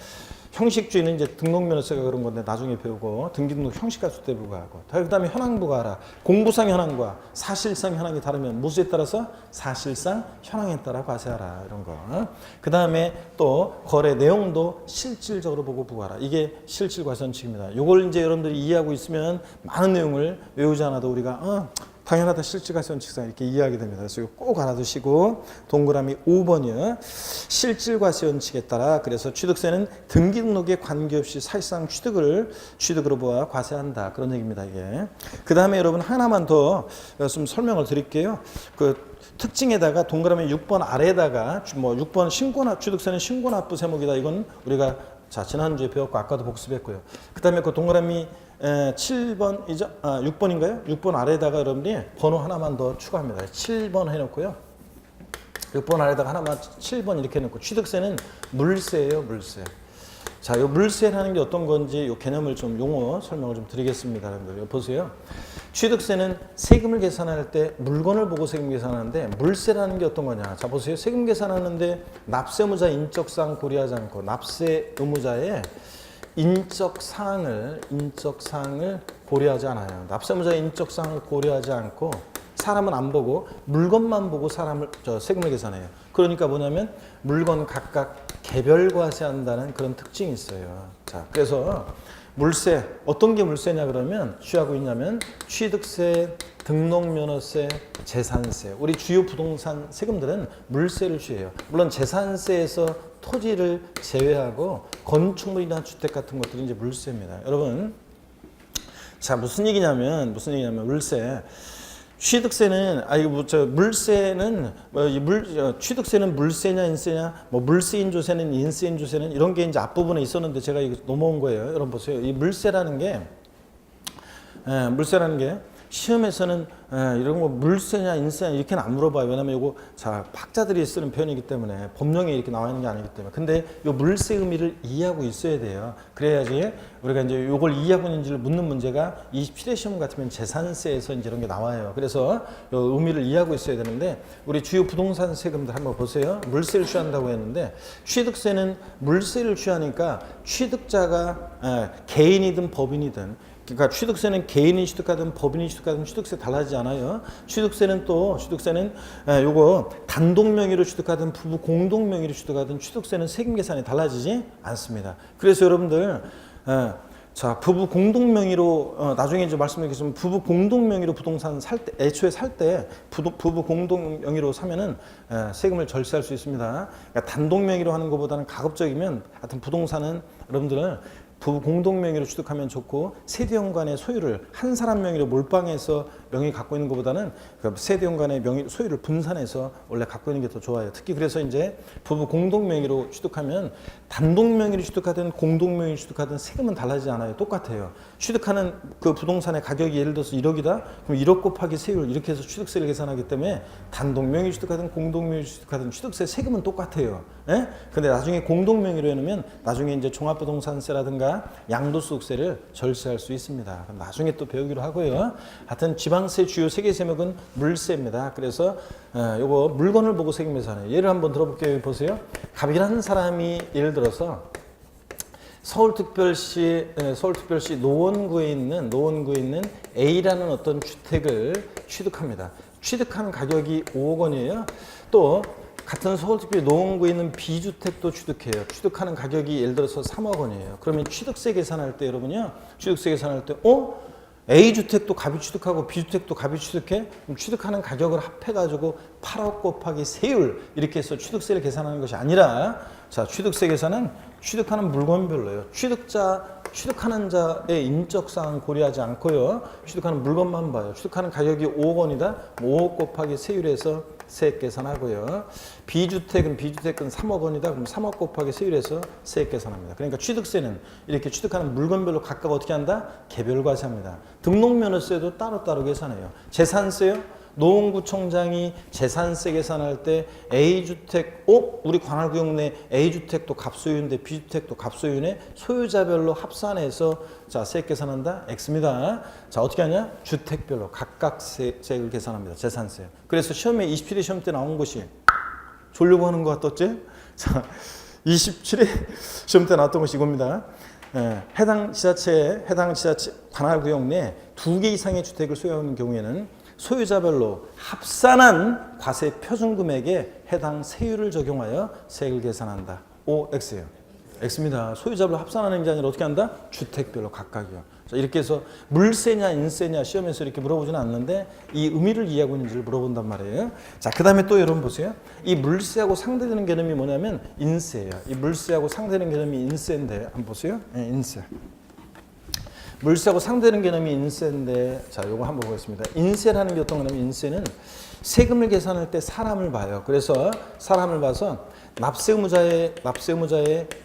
형식주의는 이제 등록면허세가 그런 건데 나중에 배우고, 등기등록 형식과수 때 부과하고. 그 다음에 현황부가 알아. 공부상 현황과 사실상 현황이 다르면 무엇에 따라서? 사실상 현황에 따라 과세하라. 이런 거. 그 다음에 또 거래 내용도 실질적으로 보고 부과하라. 이게 실질과세원칙입니다. 이걸 이제 여러분들이 이해하고 있으면 많은 내용을 외우지 않아도 우리가 당연하다 실질과세원칙상 이렇게 이해하게 됩니다. 그래서 이거 꼭 알아두시고, 동그라미 5번이요. 실질과세원칙에 따라 그래서 취득세는 등기등록에 관계없이 사실상 취득으로 보아 과세한다. 그런 얘기입니다, 이게. 그 다음에 여러분 하나만 더 좀 설명을 드릴게요. 그 특징에다가 동그라미 6번 아래에다가 뭐 6번 신고납, 취득세는 신고납부 세목이다. 이건 우리가 자, 지난주에 배웠고 아까도 복습했고요. 그 다음에 그 동그라미 7번이죠? 6번인가요? 6번 아래에다가 여러분이 번호 하나만 더 추가합니다. 7번 해놓고요. 6번 아래에다가 하나만 7번 이렇게 해놓고, 취득세는 물세예요, 물세. 자, 이 물세라는 게 어떤 건지 이 개념을 좀 용어 설명을 좀 드리겠습니다. 여러분들 보세요. 취득세는 세금을 계산할 때 물건을 보고 세금 계산하는데, 물세라는 게 어떤 거냐? 자, 보세요. 세금 계산하는데 납세의무자 인적사항 고려하지 않고, 납세 의무자의 인적 사항을 고려하지 않아요. 납세의무자의 인적 사항을 고려하지 않고 사람은 안 보고 물건만 보고 세금을 계산해요. 그러니까 뭐냐면 물건 각각 개별 과세한다는 그런 특징이 있어요. 자, 그래서 물세, 어떤 게 물세냐 그러면 취하고 있냐면 취득세, 등록면허세, 재산세. 우리 주요 부동산 세금들은 물세를 취해요. 물론 재산세에서 토지를 제외하고 건축물이나 주택 같은 것들이 이제 물세입니다. 여러분, 자 무슨 얘기냐면 물세. 취득세는 물세는 취득세는 물세냐 인세냐 물세인조세는 인세인조세는 이런 게 이제 앞부분에 있었는데 제가 이거 넘어온 거예요. 여러분 보세요. 이 물세라는 게 시험에서는 이런 거 물세냐 인세냐 이렇게는 안 물어봐요. 왜냐면 이거 학자들이 쓰는 표현이기 때문에 법령에 이렇게 나와 있는 게 아니기 때문에. 근데 이 물세 의미를 이해하고 있어야 돼요. 그래야지 우리가 이제 이걸 이해하고 있는지를 묻는 문제가 27회 시험 같으면 재산세에서 이제 이런 게 나와요. 그래서 이 의미를 이해하고 있어야 되는데 우리 주요 부동산 세금들 한번 보세요. 물세를 취한다고 했는데 취득세는 물세를 취하니까 취득자가 개인이든 법인이든 그러니까 취득세는 개인이 취득하든 법인이 취득하든 취득세 달라지지 않아요. 취득세는 요거 단독 명의로 취득하든 부부 공동 명의로 취득하든 취득세는 세금 계산이 달라지지 않습니다. 그래서 여러분들 부부 공동 명의로 나중에 이제 말씀드리겠지만 부부 공동 명의로 부동산 애초에 살 때 부부 공동 명의로 사면은 세금을 절세할 수 있습니다. 그러니까 단독 명의로 하는 것보다는 가급적이면 하여튼 부동산은 여러분들은 부부 공동 명의로 취득하면 좋고 세대원 간의 소유를 한 사람 명의로 몰빵해서 명의 갖고 있는 것보다는 그 세대원 간의 명의 소유를 분산해서 원래 갖고 있는 게 더 좋아요. 특히 그래서 이제 부부 공동 명의로 취득하면 단독 명의로 취득하든 공동 명의로 취득하든 세금은 달라지지 않아요. 똑같아요. 취득하는 그 부동산의 가격이 예를 들어서 1억이다. 그럼 1억 곱하기 세율 이렇게 해서 취득세를 계산하기 때문에 단독 명의 취득하든 공동 명의 취득하든 취득세 세금은 똑같아요. 예? 근데 나중에 공동 명의로 해놓으면 나중에 이제 종합부동산세라든가 양도소득세를 절세할 수 있습니다. 그럼 나중에 또 배우기로 하고요. 하여튼 지방세 주요 세 개 세목은 물세입니다. 그래서 요거 물건을 보고 세금 계산해요. 예를 한번 들어볼게요. 보세요. 갑이라는 사람이 예를 들어서 서울특별시 노원구에 있는 A라는 어떤 주택을 취득합니다. 취득한 가격이 5억 원이에요. 또 같은 서울특별시 노원구에 있는 B주택도 취득해요. 취득하는 가격이 예를 들어서 3억 원이에요. 그러면 취득세 계산할 때 여러분요. 취득세 계산할 때 A주택도 갑이 취득하고 B주택도 갑이 취득해? 그럼 취득하는 가격을 합해가지고 8억 곱하기 세율 이렇게 해서 취득세를 계산하는 것이 아니라 취득세 계산은 취득하는 물건별로요. 취득하는 자의 인적사항 고려하지 않고요. 취득하는 물건만 봐요. 취득하는 가격이 5억 원이다. 5억 곱하기 세율에서 세액 계산하고요. B주택은 3억 원이다. 그럼 3억 곱하기 세율에서 세액 계산합니다. 그러니까 취득세는 이렇게 취득하는 물건별로 각각 어떻게 한다? 개별 과세합니다. 등록면허세도 따로따로 계산해요. 재산세요? 노원구청장이 재산세 계산할 때 A주택, 우리 관할구역 내 A주택도 갑소유인데 B주택도 갑소유네 소유자별로 합산해서 세액 계산한다? X입니다. 어떻게 하냐? 주택별로 각각 세액을 계산합니다. 재산세. 그래서 시험에 27회 시험 때 나온 것이 졸려고 하는 것 같았지? 27회 시험 때 나왔던 것이 이겁니다. 해당 지자체 관할구역 내 2개 이상의 주택을 소유하는 경우에는 소유자별로 합산한 과세 표준금액에 해당 세율을 적용하여 세액을 계산한다. X예요. X입니다. 소유자별로 합산하는 게 아니라 어떻게 한다? 주택별로 각각이요. 이렇게 해서 물세냐 인세냐 시험에서 이렇게 물어보지는 않는데 이 의미를 이해하고 있는지를 물어본단 말이에요. 그 다음에 또 여러분 보세요. 이 물세하고 상대되는 개념이 뭐냐면 인세예요. 이 물세하고 상대되는 개념이 인세인데 한번 보세요. 인세. 물세하고 상대되는 개념이 인세인데 요거 한번 보겠습니다. 인세라는 게 어떤 거냐면 인세는 세금을 계산할 때 사람을 봐요. 그래서 사람을 봐서 납세의무자의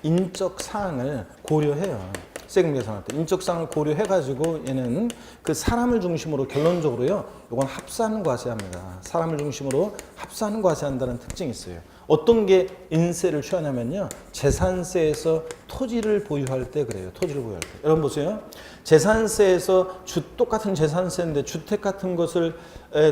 인적 사항을 고려해요. 세금 계산할 때 인적 사항을 고려해가지고 얘는 그 사람을 중심으로 결론적으로요. 이건 합산과세합니다. 사람을 중심으로 합산과세한다는 특징이 있어요. 어떤 게 인세를 취하냐면요. 재산세에서 토지를 보유할 때 그래요. 토지를 보유할 때. 여러분 보세요. 재산세에서 똑같은 재산세인데 주택 같은 것에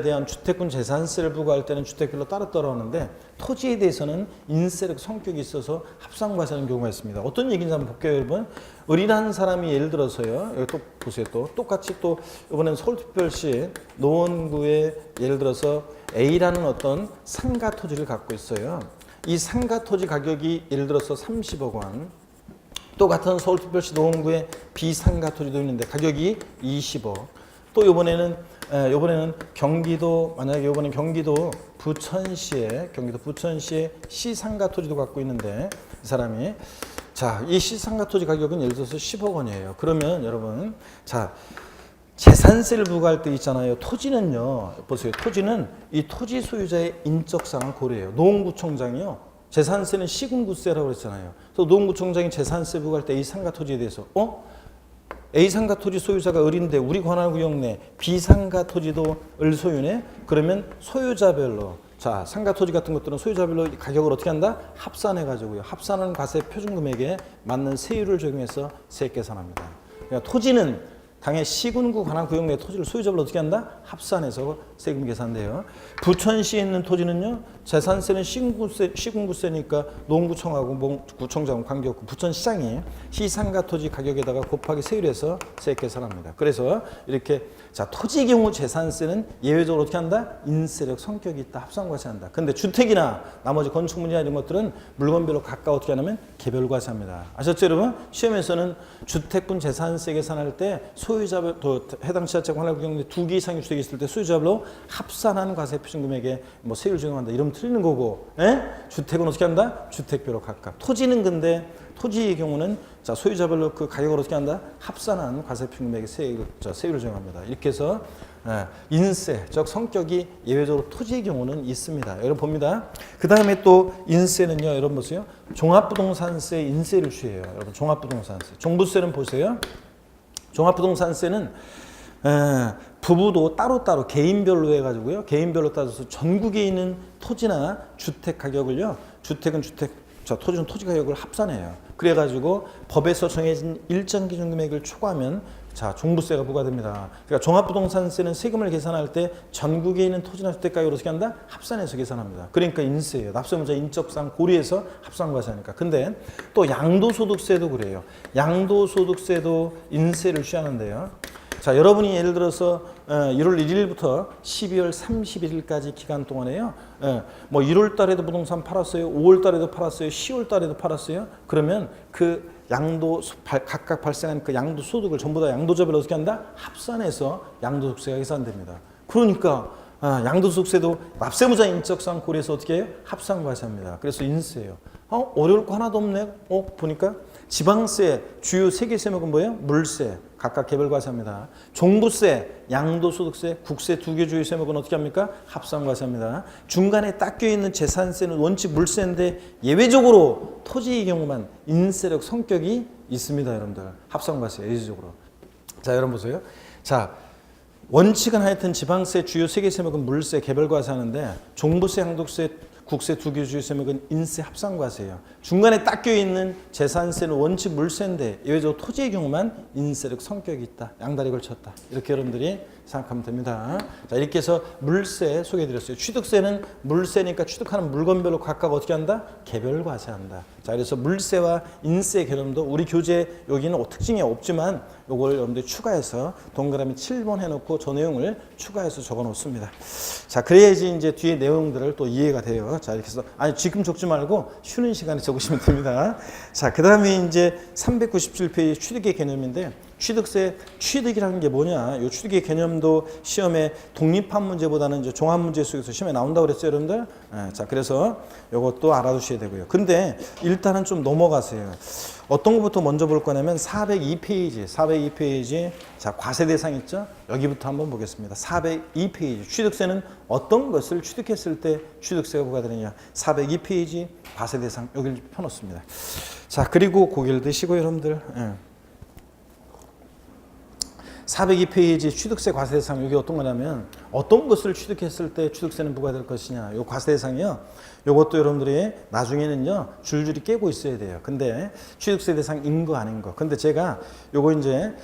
대한 주택군 재산세를 부과할 때는 주택별로 따로 하는데 토지에 대해서는 인세력 성격이 있어서 합산과세하는 경우가 있습니다. 어떤 얘기인지 한번 볼게요, 여러분. 을이라는 사람이 예를 들어서요. 여기 또 보세요. 똑같이 이번엔 서울특별시 노원구에 예를 들어서 A라는 어떤 상가 토지를 갖고 있어요. 이 상가 토지 가격이 예를 들어서 30억 원. 또 같은 서울특별시 노원구에 비상가 토지도 있는데 가격이 20억. 또 이번에는 경기도, 만약에 이번엔 경기도 부천시에 시상가 토지도 갖고 있는데 이 사람이, 자, 이 시상가 토지 가격은 예를 들어서 10억 원이에요. 그러면 여러분, 자, 재산세를 부과할 때 있잖아요. 토지는요, 보세요. 토지는 이 토지 소유자의 인적사항을 고려해요. 노원구청장이요, 재산세는 시군구세라고 그랬잖아요. 그래서 노원구청장이 재산세 부과할 때 이 상가 토지에 대해서 A 상가 토지 소유자가 을인데 우리 관할구역 내 B 상가 토지도 을 소유네? 그러면 소유자별로, 자, 상가 토지 같은 것들은 소유자별로 가격을 어떻게 한다? 합산해 가지고요. 합산한 과세 표준금액에 맞는 세율을 적용해서 세액 계산합니다. 그러니까 토지는 당해 시군구 관할구역 내 토지를 소유자별로 어떻게 한다? 합산해서 세금 계산돼요. 부천시에 있는 토지는요, 재산세는 시군구세니까 노원구청하고 구청장은 관계없고 부천시장이 시상가 토지 가격에다가 곱하기 세율해서 세액 계산합니다. 그래서 이렇게, 자, 토지의 경우 재산세는 예외적으로 어떻게 한다? 인세력 성격이 있다. 합산과세한다. 근데 주택이나 나머지 건축물이나 이런 것들은 물건별로 각각 어떻게 하냐면 개별과세합니다. 아셨죠, 여러분? 시험에서는 주택분 재산세 계산할 때 소유자별, 또 해당 지자체 관할구역 내 2개 이상의 주택이 있을 때 소유자별로 합산한 과세 표준금액에 뭐 세율 적용한다. 이러면 틀리는 거고, 주택은 어떻게 한다? 주택별로 각각. 토지는 근데 토지의 경우는, 자, 소유자별로 그 가격을 어떻게 한다? 합산한 과세 표준금액에 세율을 적용합니다. 이렇게 해서 인세적 성격이 예외적으로 토지의 경우는 있습니다. 여러분 봅니다. 그 다음에 또 인세는요, 여러분 보세요. 종합부동산세 인세를 취해요. 여러분 종합부동산세. 종부세는 보세요. 종합부동산세는 부부도 따로따로 개인별로 해가지고요. 개인별로 따져서 전국에 있는 토지나 주택 가격을요. 주택은 주택, 자, 토지는 토지 가격을 합산해요. 그래가지고 법에서 정해진 일정 기준 금액을 초과하면, 자, 종부세가 부과됩니다. 그러니까 종합부동산세는 세금을 계산할 때 전국에 있는 토지나 주택 가격을 어떻게 한다? 합산해서 계산합니다. 그러니까 인세예요. 납세문자 인적상 고려해서 합산과세하니까. 근데 또 양도소득세도 그래요. 양도소득세도 인세를 취하는데요. 자, 여러분이 예를 들어서 1월 1일부터 12월 31일까지 기간 동안에요. 뭐 1월 달에도 부동산 팔았어요. 5월 달에도 팔았어요. 10월 달에도 팔았어요. 그러면 그 각각 발생한 그 양도소득을 전부 다 양도자별로 어떻게 한다? 합산해서 양도소득세가 계산됩니다. 그러니까 양도소득세도 납세무자 인적상 고려해서 어떻게 해요? 합산과세합니다. 그래서 인세예요. 어려울 거 하나도 없네. 보니까 지방세 주요 3개 세목은 뭐예요? 물세, 각각 개별과세합니다. 종부세, 양도소득세, 국세 2개 주요 세목은 어떻게 합니까? 합산과세합니다. 중간에 딱 껴있는 재산세는 원칙 물세인데 예외적으로 토지의 경우만 인세력 성격이 있습니다. 여러분들 합산과세 예외적으로. 자, 여러분 보세요. 자, 원칙은 하여튼 지방세 주요 3개 세목은 물세, 개별과세 하는데 종부세, 양도세, 국세 2개 주요 세목은 인세 합산과세예요. 중간에 딱 껴있는 재산세는 원칙 물세인데 예외적으로 토지의 경우만 인세력 성격이 있다. 양다리 걸쳤다. 이렇게 여러분들이 생각하면 됩니다. 자, 이렇게 해서 물세 소개해드렸어요. 취득세는 물세니까 취득하는 물건별로 각각 어떻게 한다? 개별과세한다. 자, 그래서 물세와 인세 개념도 우리 교재 여기는 특징이 없지만 요걸 여러분들이 추가해서 동그라미 7번 해놓고 저 내용을 추가해서 적어 놓습니다. 자, 그래야지 이제 뒤에 내용들을 또 이해가 돼요. 자, 이렇게 해서, 지금 적지 말고 쉬는 시간에 적으시면 됩니다. 자, 그 다음에 이제 397페이지 취득의 개념인데, 취득이라는 게 뭐냐? 이 취득의 개념도 시험에 독립한 문제보다는 이제 종합 문제 속에서 시험에 나온다고 그랬어요, 여러분들? 자, 그래서 이것도 알아두셔야 되고요. 근데 일단은 좀 넘어가세요. 어떤 것부터 먼저 볼 거냐면 402페이지. 자, 과세 대상 있죠? 여기부터 한번 보겠습니다. 402페이지. 취득세는 어떤 것을 취득했을 때 취득세가 부과되느냐? 402페이지 과세 대상 여기를 펴놓습니다. 자, 그리고 고개를 드시고 여러분들. 402페이지 취득세 과세 대상 여기 어떤 거냐면 어떤 것을 취득했을 때 취득세는 부과될 것이냐. 요 과세 대상이요. 요것도 여러분들이 나중에는요 줄줄이 깨고 있어야 돼요. 근데 취득세 대상인 거 아닌 거. 근데 제가 요거 이제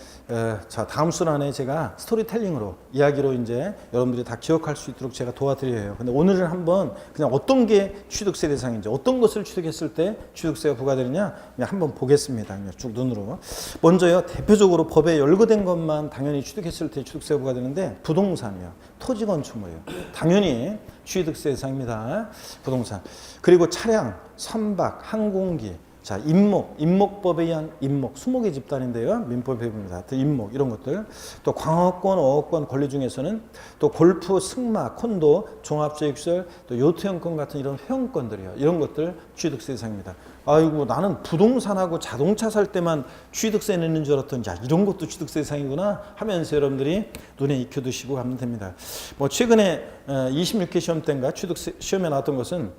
자, 다음 순환에 제가 스토리텔링으로 이야기로 이제 여러분들이 다 기억할 수 있도록 제가 도와드려요. 근데 오늘은 한번 그냥 어떤 게 취득세 대상인지 어떤 것을 취득했을 때 취득세가 부과되느냐 그냥 한번 보겠습니다. 그냥 쭉 눈으로. 먼저요 대표적으로 법에 열거된 것만 당연히 취득했을 때 취득세가 부과되는데 부동산이요. 토지 건축물이요. 당연히 취득세 대상입니다. 부동산. 그리고 차량, 선박, 항공기, 자, 임목법에 의한 임목, 수목의 집단인데요. 민법에 보입니다. 임목 이런 것들. 또 광어권, 어업권 권리 중에서는 또 골프, 승마, 콘도, 종합소유시설, 또 요트형권 같은 이런 회원권들이요. 이런 것들 취득세 대상입니다. 아이고 나는 부동산하고 자동차 살 때만 취득세 내는 줄 알았더니 야 이런 것도 취득세 대상이구나 하면서 여러분들이 눈에 익혀두시고 가면 됩니다. 뭐 최근에 26회 시험 때인가 취득세 시험에 나왔던 것은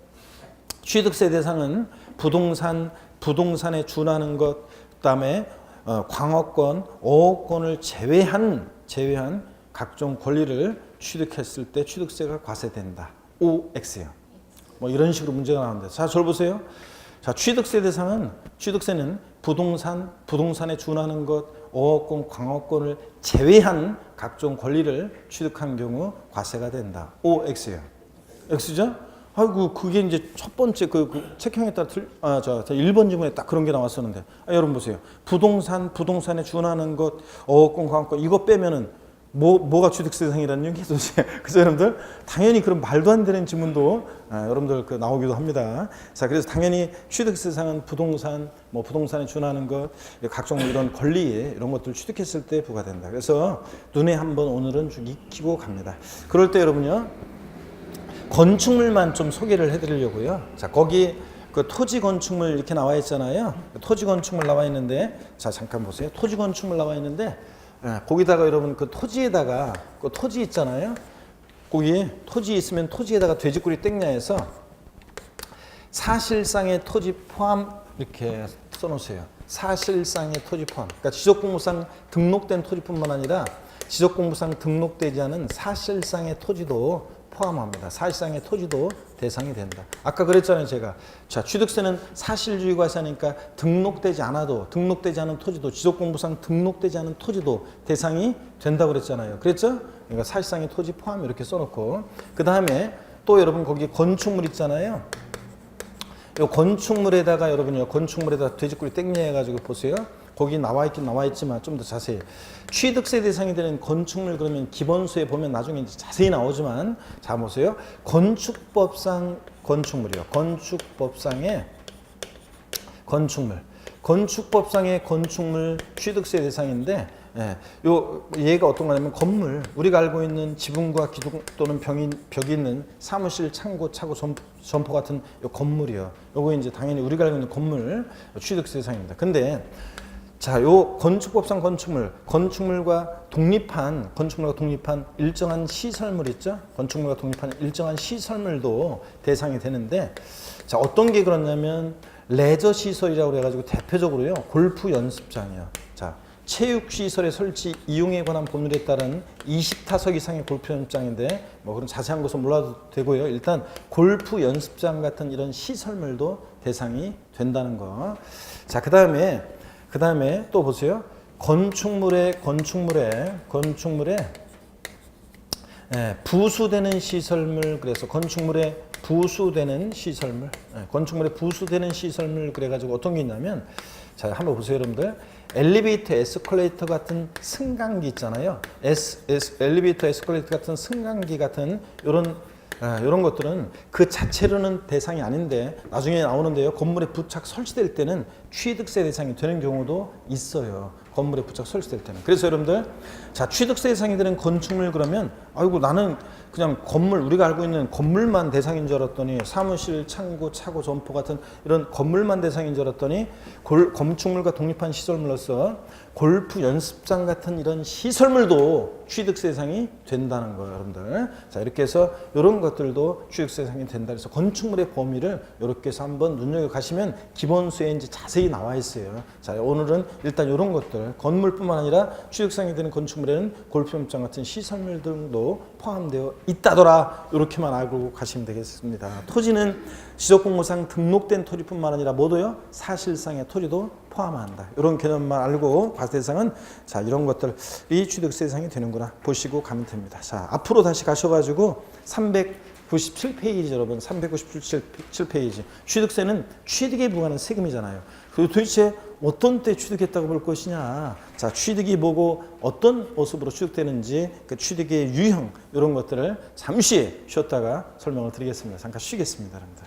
취득세 대상은 부동산에 준하는 것, 그다음에 광어권, 어업권을 제외한 각종 권리를 취득했을 때 취득세가 과세된다. OX요. 뭐 이런 식으로 문제가 나오는데, 자, 저를 보세요. 자, 취득세는 부동산에 준하는 것, 어업권, 광어권을 제외한 각종 권리를 취득한 경우 과세가 된다. OX요. X죠? 아이고 그게 이제 첫 번째 그 책형에 따라 1번 지문에 딱 그런 게 나왔었는데 여러분 보세요. 부동산에 준하는 것, 어업권, 광어권 이거 빼면은 뭐가 취득세 대상이라는 얘기죠. 그래서 여러분들 당연히 그런 말도 안 되는 지문도 여러분들 그 나오기도 합니다. 자, 그래서 당연히 취득세 대상은 부동산에 준하는 것, 각종 이런 권리 이런 것들 취득했을 때 부과된다. 그래서 눈에 한번 오늘은 좀 익히고 갑니다. 그럴 때 여러분요. 건축물만 좀 소개를 해드리려고요. 자, 거기 그 토지 건축물 이렇게 나와 있잖아요. 토지 건축물 나와 있는데, 자, 잠깐 보세요. 토지 건축물 나와 있는데, 거기다가 여러분 그 토지에다가 그 토지 있잖아요. 거기 토지 있으면 토지에다가 돼지꼬리 땡냐 해서 사실상의 토지 포함 이렇게 써놓으세요. 사실상의 토지 포함. 그러니까 지적공부상 등록된 토지뿐만 아니라 지적공부상 등록되지 않은 사실상의 토지도 포함합니다. 사실상의 토지도 대상이 된다. 아까 그랬잖아요, 제가. 자, 취득세는 사실주의 과세하니까 등록되지 않은 토지도 지적공부상 등록되지 않은 토지도 대상이 된다고 그랬잖아요. 그랬죠? 그러니까 사실상의 토지 포함 이렇게 써놓고 그 다음에 또 여러분 거기 건축물 있잖아요. 이 건축물에다가 여러분요, 건축물에다가 돼지꼬리 땡녀 해가지고 보세요. 거기 나와 있지만 좀 더 자세히 취득세 대상이 되는 건축물 그러면 기본소에 보면 나중에 이제 자세히 나오지만 자 보세요. 건축법상 건축물이요. 건축법상의 건축물 취득세 대상인데 얘가 어떤 거냐면 건물 우리가 알고 있는 지붕과 기둥 또는 벽이 있는 사무실, 창고, 차고, 점포 같은 요 건물이요. 요거 이제 당연히 우리가 알고 있는 건물 취득세 대상입니다. 근데 자, 요 건축법상 건축물과 독립한 일정한 시설물 있죠? 건축물과 독립한 일정한 시설물도 대상이 되는데, 자, 어떤 게 그렇냐면 레저 시설이라고 그래가지고 대표적으로요, 골프 연습장이요. 자, 체육 시설의 설치 이용에 관한 법률에 따른 20타석 이상의 골프 연습장인데, 뭐 그런 자세한 것은 몰라도 되고요. 일단 골프 연습장 같은 이런 시설물도 대상이 된다는 거. 자, 그 다음에 또 보세요. 건축물에 부수되는 시설물, 그래서 건축물에 부수되는 시설물 그래가지고 어떤 게 있냐면, 자, 한번 보세요, 여러분들. 엘리베이터, 에스컬레이터 같은 승강기 있잖아요. 엘리베이터, 에스컬레이터 같은 승강기 같은 이런 것들은 그 자체로는 대상이 아닌데 나중에 나오는데요. 건물에 부착 설치될 때는 취득세 대상이 되는 경우도 있어요. 건물에 부착 설치될 때는. 그래서 여러분들 자, 취득세 대상이 되는 건축물 그러면 아이고 나는 그냥 건물 우리가 알고 있는 건물만 대상인 줄 알았더니 사무실, 창고, 차고, 점포 같은 이런 건물만 대상인 줄 알았더니 건축물과 독립한 시설물로서 골프 연습장 같은 이런 시설물도 취득세 대상이 된다는 거예요, 여러분들. 자, 이렇게 해서 이런 것들도 취득세 대상이 된다. 그래서 건축물의 범위를 이렇게 해서 한번 눈여겨 가시면 기본소에 이제 자세히 나와 있어요. 자, 오늘은 일단 이런 것들 건물뿐만 아니라 취득세 대상이 되는 건축물에는 골프 연습장 같은 시설물 등도 포함되어 있다더라. 이렇게만 알고 가시면 되겠습니다. 토지는 지적공부상 등록된 토지뿐만 아니라 모두요 사실상의 토지도 포함한다. 이런 개념만 알고 과세 대상은 자 이런 것들이 취득세 대상이 되는구나 보시고 가면 됩니다. 자, 앞으로 다시 가셔가지고 397페이지 여러분 397페이지 취득세는 취득에 부과하는 세금이잖아요. 그리고 도대체 어떤 때 취득했다고 볼 것이냐. 자, 취득이 뭐고 어떤 모습으로 취득되는지 그 취득의 유형 이런 것들을 잠시 쉬었다가 설명을 드리겠습니다. 잠깐 쉬겠습니다, 여러분들.